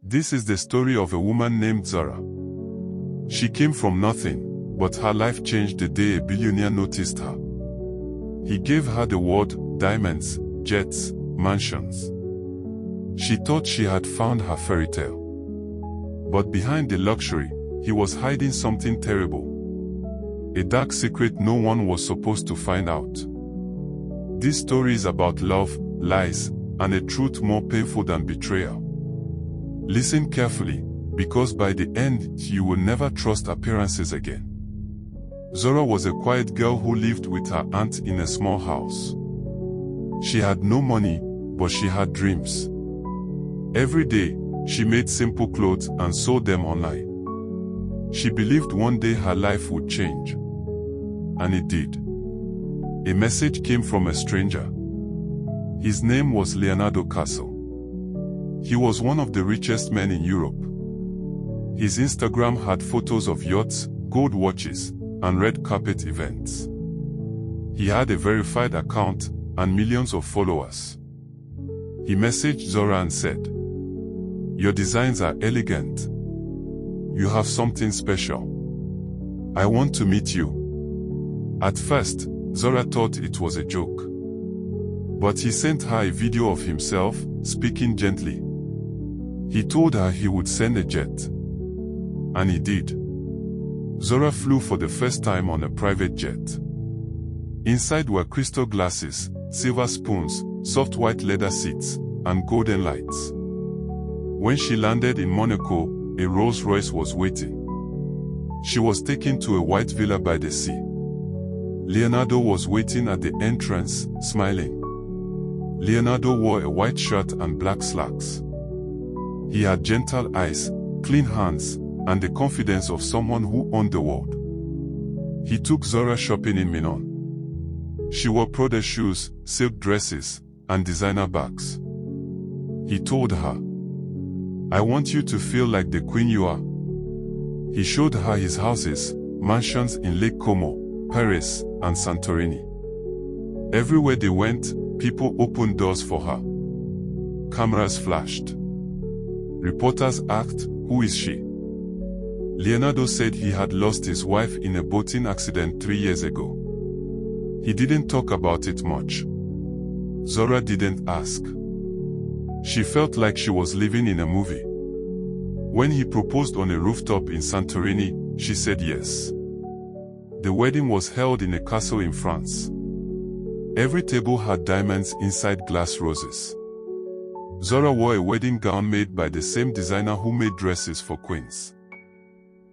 This is the story of a woman named Zara. She came from nothing, but her life changed the day a billionaire noticed her. He gave her the world, diamonds, jets, mansions. She thought she had found her fairy tale. But behind the luxury, he was hiding something terrible. A dark secret no one was supposed to find out. This story is about love, lies, and a truth more painful than betrayal. Listen carefully, because by the end, you will never trust appearances again. Zara was a quiet girl who lived with her aunt in a small house. She had no money, but she had dreams. Every day, she made simple clothes and sold them online. She believed one day her life would change. And it did. A message came from a stranger. His name was Leonardo Castle. He was one of the richest men in Europe. His Instagram had photos of yachts, gold watches, and red carpet events. He had a verified account and millions of followers. He messaged Zara and said, "Your designs are elegant. You have something special. I want to meet you." At first, Zara thought it was a joke. But he sent her a video of himself, speaking gently. He told her he would send a jet. And he did. Zara flew for the first time on a private jet. Inside were crystal glasses, silver spoons, soft white leather seats, and golden lights. When she landed in Monaco, a Rolls-Royce was waiting. She was taken to a white villa by the sea. Leonardo was waiting at the entrance, smiling. Leonardo wore a white shirt and black slacks. He had gentle eyes, clean hands, and the confidence of someone who owned the world. He took Zara shopping in Milan. She wore Prada shoes, silk dresses, and designer bags. He told her, "I want you to feel like the queen you are." He showed her his houses, mansions in Lake Como, Paris, and Santorini. Everywhere they went, people opened doors for her. Cameras flashed. Reporters asked, "Who is she?" Leonardo said he had lost his wife in a boating accident 3 years ago. He didn't talk about it much. Zara didn't ask. She felt like she was living in a movie. When he proposed on a rooftop in Santorini, she said yes. The wedding was held in a castle in France. Every table had diamonds inside glass roses. Zara wore a wedding gown made by the same designer who made dresses for queens.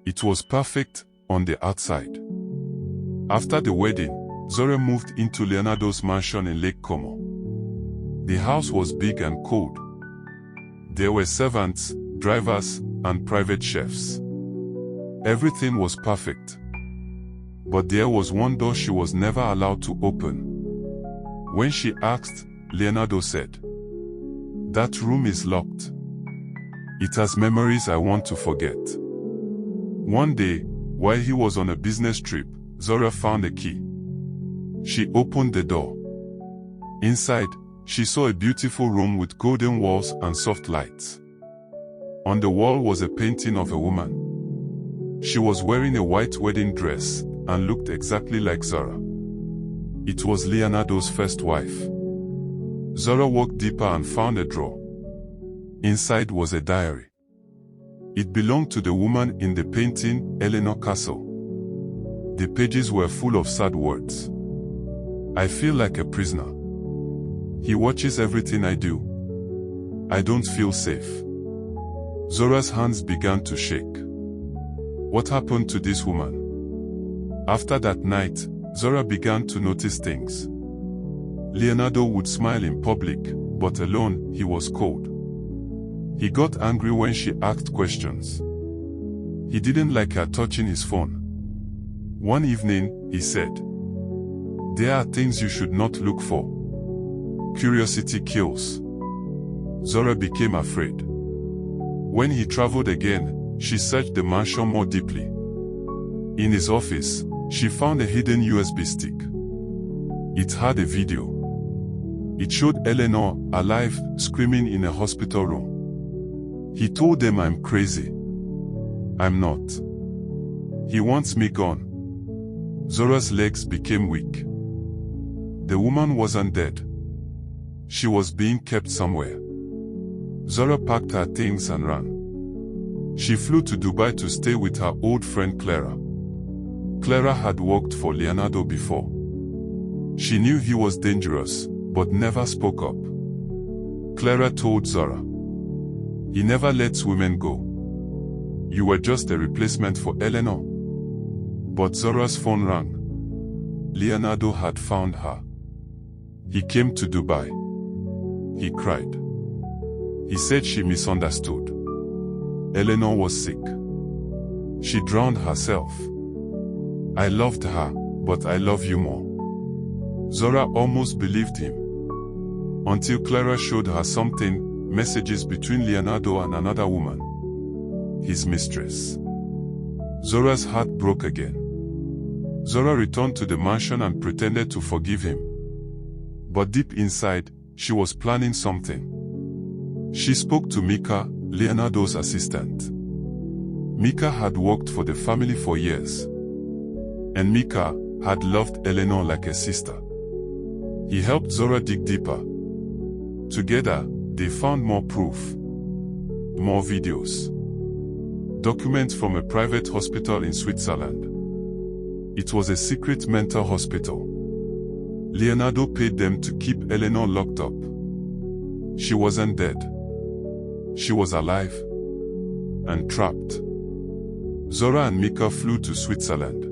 It was perfect on the outside. After the wedding, Zara moved into Leonardo's mansion in Lake Como. The house was big and cold. There were servants, drivers, and private chefs. Everything was perfect. But there was one door she was never allowed to open. When she asked, Leonardo said, "That room is locked. It has memories I want to forget." One day, while he was on a business trip, Zara found a key. She opened the door. Inside, she saw a beautiful room with golden walls and soft lights. On the wall was a painting of a woman. She was wearing a white wedding dress and looked exactly like Zara. It was Leonardo's first wife. Zara walked deeper and found a drawer. Inside was a diary. It belonged to the woman in the painting, Eleanor Castle. The pages were full of sad words. "I feel like a prisoner. He watches everything I do. I don't feel safe." Zara's hands began to shake. What happened to this woman? After that night, Zara began to notice things. Leonardo would smile in public, but alone, he was cold. He got angry when she asked questions. He didn't like her touching his phone. One evening, he said, "There are things you should not look for. Curiosity kills." Zara became afraid. When he traveled again, she searched the mansion more deeply. In his office, she found a hidden USB stick. It had a video. It showed Eleanor, alive, screaming in a hospital room. He told them I'm crazy. I'm not. He wants me gone. Zora's legs became weak. The woman wasn't dead. She was being kept somewhere. Zora packed her things and ran. She flew to Dubai to stay with her old friend Clara. Clara had worked for Leonardo before. She knew he was dangerous, but never spoke up. Clara told Zora, "He never lets women go. You were just a replacement for Eleanor." But Zora's phone rang. Leonardo had found her. He came to Dubai. He cried. He said she misunderstood. Eleanor was sick. She drowned herself. I loved her, but I love you more. Zora almost believed him. Until Clara showed her something, messages between Leonardo and another woman. His mistress. Zora's heart broke again. Zora returned to the mansion and pretended to forgive him. But deep inside, she was planning something. She spoke to Mika, Leonardo's assistant. Mika had worked for the family for years. And Mika had loved Eleanor like a sister. He helped Zora dig deeper. Together, they found more proof. More videos. Documents from a private hospital in Switzerland. It was a secret mental hospital. Leonardo paid them to keep Eleanor locked up. She wasn't dead. She was alive. And trapped. Zora and Mika flew to Switzerland.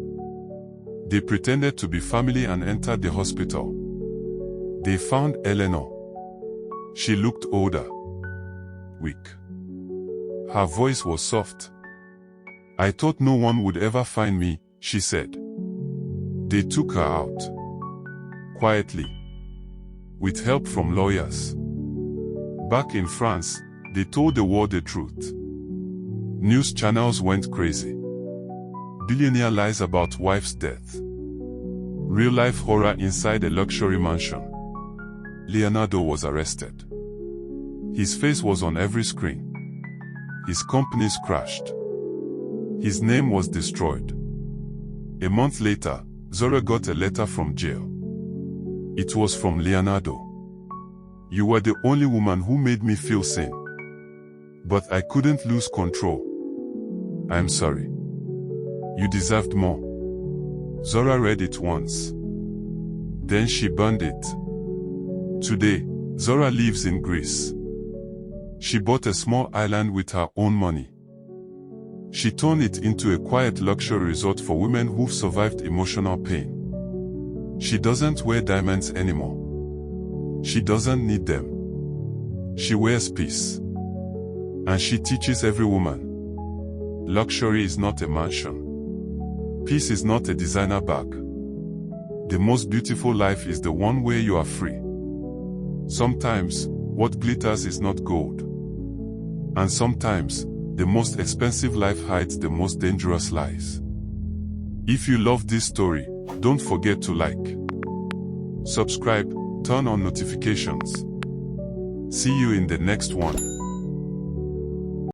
They pretended to be family and entered the hospital. They found Eleanor. She looked older. Weak. Her voice was soft. I thought no one would ever find me, she said. They took her out. Quietly. With help from lawyers. Back in France, they told the world the truth. News channels went crazy. Billionaire lies about wife's death. Real-life horror inside a luxury mansion. Leonardo was arrested. His face was on every screen. His companies crashed. His name was destroyed. A month later, Zora got a letter from jail. It was from Leonardo. You were the only woman who made me feel sane. But I couldn't lose control. I'm sorry. You deserved more. Zora read it once. Then she burned it. Today, Zora lives in Greece. She bought a small island with her own money. She turned it into a quiet luxury resort for women who've survived emotional pain. She doesn't wear diamonds anymore. She doesn't need them. She wears peace. And she teaches every woman. Luxury is not a mansion. Peace is not a designer bag. The most beautiful life is the one where you are free. Sometimes, what glitters is not gold. And sometimes, the most expensive life hides the most dangerous lies. If you love this story, don't forget to like, subscribe, turn on notifications. See you in the next one.